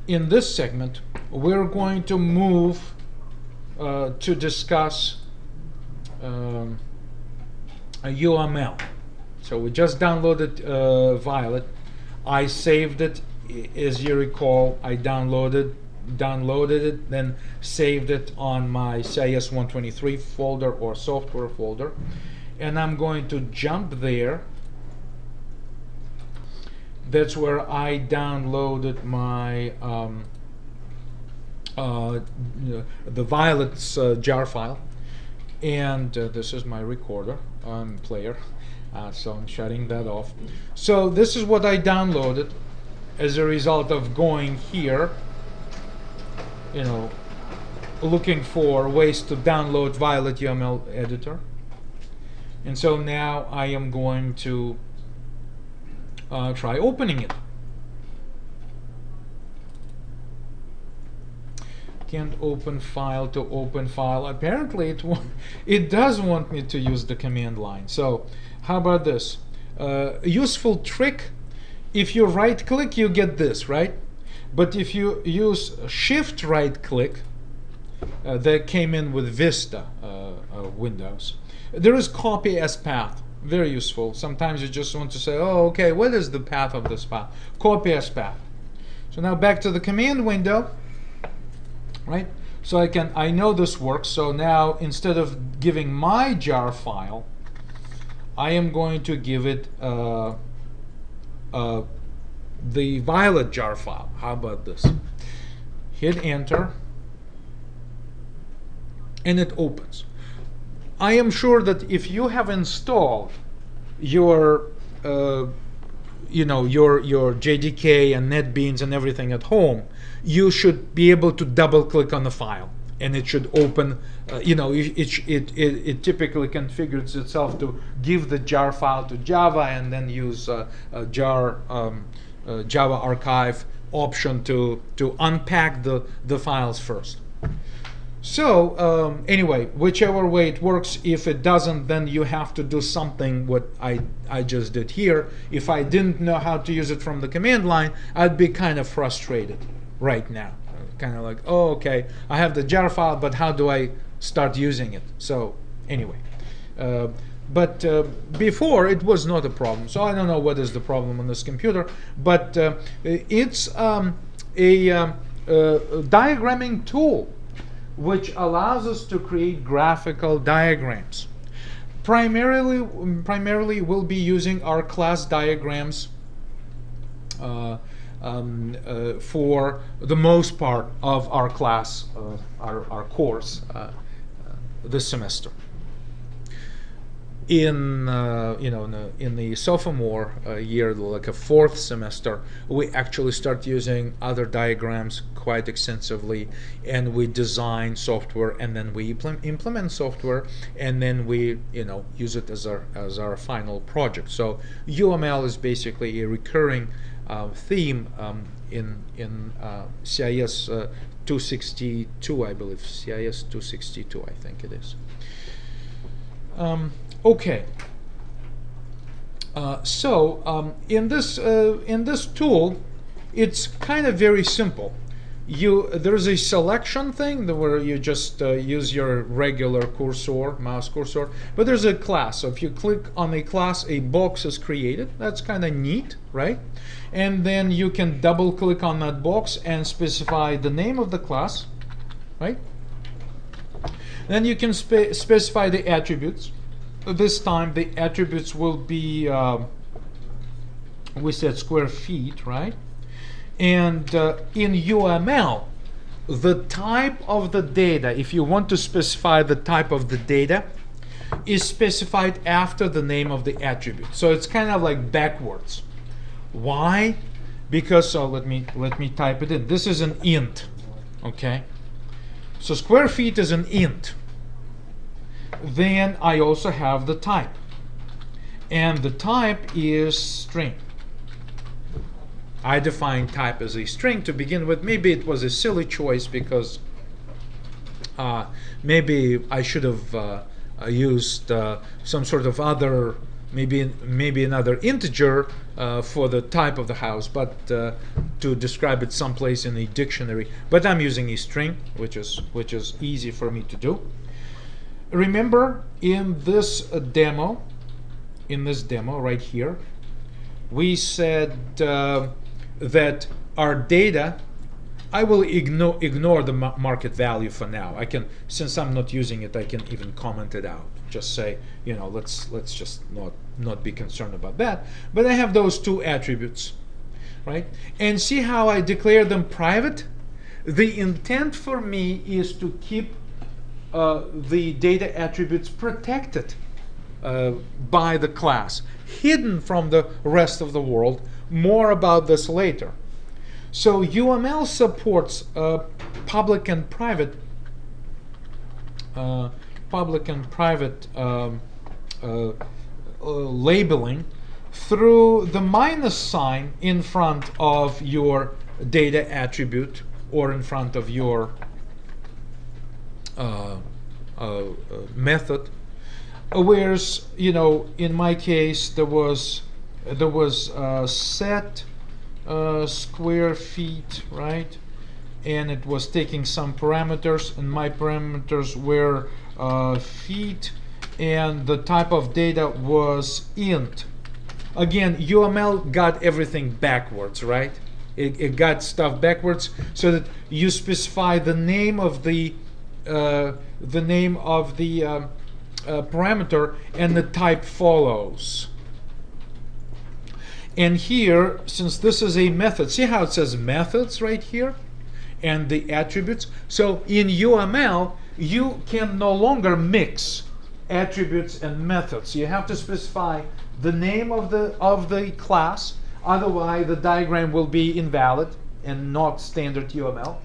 in this segment, we're going to move to discuss a UML. So we just downloaded Violet. I saved it, as you recall. I downloaded it, then saved it on my CIS 123 folder or software folder, and I'm going to jump there. That's where I downloaded my the Violet's jar file, and this is my recorder player, so I'm shutting that off. So this is what I downloaded as a result of going here, looking for ways to download Violet UML editor. And so now I am going to try opening it. Can't open file to open file. Apparently it does want me to use the command line. So how about this? Useful trick: if you right click, you get this, right? But if you use shift right click, that came in with Vista Windows, there is copy as path. Very useful. Sometimes you just want to say, oh, okay, what is the path of this file? Copy as path. So now back to the command window, right? So I know this works. So now instead of giving my jar file, I am going to give it the Violet jar file. How about this? Hit enter, and it opens. I am sure that if you have installed your your JDK and NetBeans and everything at home, you should be able to double click on the file and it should open. It typically configures itself to give the jar file to Java and then use jar Java archive option to unpack the files first. So anyway, whichever way it works. If it doesn't, then you have to do something what I just did here. If I didn't know how to use it from the command line, I'd be kind of frustrated right now. Kind of like, oh, okay, I have the jar file, but how do I start using it? So anyway, but before it was not a problem. So I don't know what is the problem on this computer, but it's a diagramming tool which allows us to create graphical diagrams. Primarily we'll be using our class diagrams for the most part of our class, our course this semester. In the sophomore year, like a fourth semester, we actually start using other diagrams quite extensively, and we design software, and then we implement software, and then we use it as our final project. So UML is basically a recurring theme in CIS 262, I believe. CIS 262, I think it is. Okay. In this tool, it's kind of very simple. There's a selection thing where you just use your regular cursor, mouse cursor, but there's a class. So if you click on a class, a box is created. That's kind of neat, right? And then you can double click on that box and specify the name of the class, right? Then you can specify the attributes. This time the attributes will be, we said square feet, right? And in UML, the type of the data, if you want to specify the type of the data, is specified after the name of the attribute. So it's kind of like backwards. Why? Because, so let me type it in. This is an int, okay? So square feet is an int. Then I also have the type, and the type is string. I define type as a string to begin with. Maybe it was a silly choice because maybe I should have used some sort of other maybe another integer for the type of the house, but to describe it someplace in a dictionary. But I'm using a string, which is easy for me to do. Remember, in this demo right here, we said that our data, I will ignore the market value for now. I can, since I'm not using it, I can even comment it out. Just say, let's just not be concerned about that. But I have those two attributes, right? And see how I declare them private? The intent for me is to keep the data attributes protected by the class, hidden from the rest of the world. More about this later. So UML supports public and private labeling through the minus sign in front of your data attribute or in front of your method. Whereas, in my case, there was set square feet, right? And it was taking some parameters, and my parameters were feet, and the type of data was int. Again, UML got everything backwards, right? It got stuff backwards, so that you specify the name of the parameter, and the type follows. And here, since this is a method, see how it says methods right here and the attributes? So in UML, you can no longer mix attributes and methods. You have to specify the name of the class, otherwise the diagram will be invalid and not standard UML.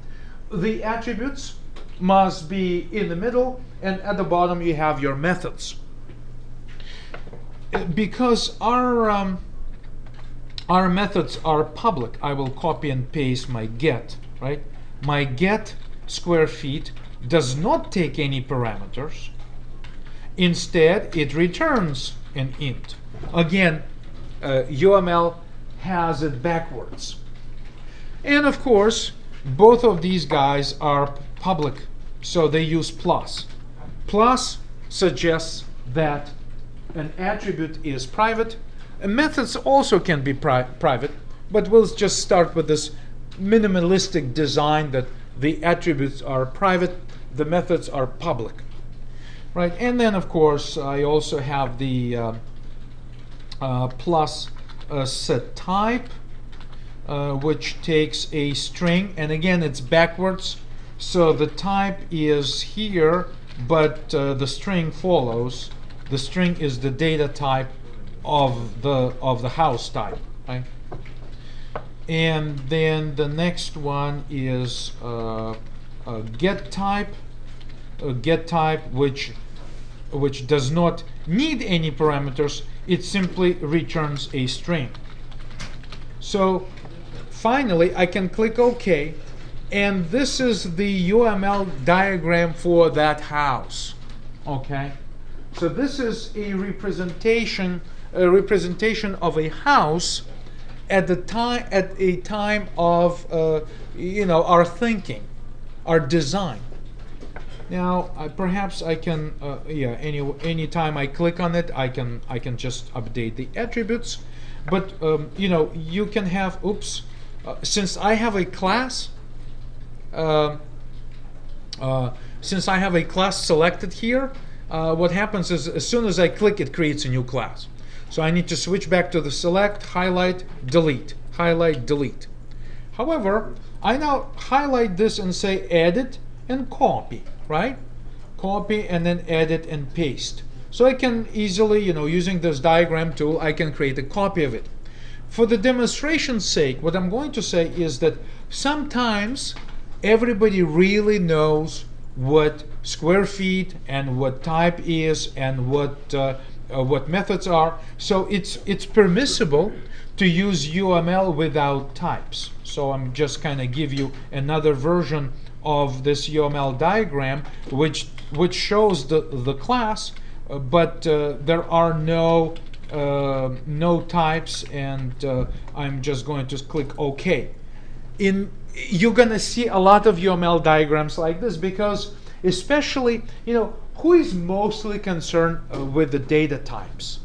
The attributes must be in the middle, and at the bottom you have your methods. Because our methods are public, I will copy and paste my get, right? My get square feet does not take any parameters. Instead, it returns an int. Again, UML has it backwards. And of course, both of these guys are public, so they use plus. Plus suggests that an attribute is private. And methods also can be private, but we'll just start with this minimalistic design that the attributes are private, the methods are public, right? And then, of course, I also have the plus set type, which takes a string, and again, it's backwards. So the type is here, but the string follows. The string is the data type of the house type, right? And then the next one is a get type, which does not need any parameters. It simply returns a string. So finally, I can click OK, and this is the UML diagram for that house. Okay, so this is a representation of a house at a time of our thinking, our design. Now perhaps I can any time I click on it, I can just update the attributes. But you can have since I have a class selected here, what happens is as soon as I click, it creates a new class. So I need to switch back to the select, highlight, delete, highlight, delete. However, I now highlight this and say edit and copy, right? Copy and then edit and paste. So I can easily, using this diagram tool, I can create a copy of it. For the demonstration's sake, what I'm going to say is that sometimes everybody really knows what square feet and what type is and what methods are. So it's permissible to use UML without types. So I'm just kind of give you another version of this UML diagram which shows the class, but there are no no types, and I'm just going to click OK. You're gonna see a lot of UML diagrams like this, because especially, who is mostly concerned with the data types?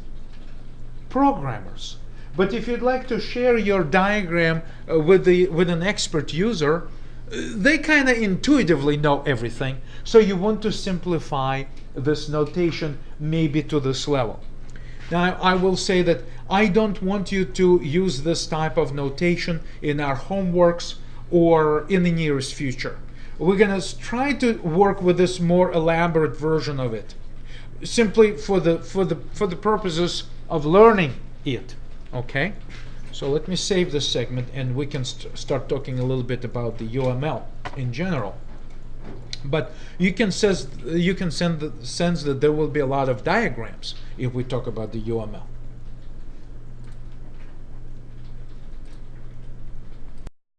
Programmers. But if you'd like to share your diagram with an expert user, they kind of intuitively know everything. So you want to simplify this notation maybe to this level. Now I will say that I don't want you to use this type of notation in our homeworks or in the nearest future. We're going to try to work with this more elaborate version of it, simply for the purposes of learning it. Okay, so let me save this segment, and we can start talking a little bit about the UML in general. But you can sense that there will be a lot of diagrams if we talk about the UML.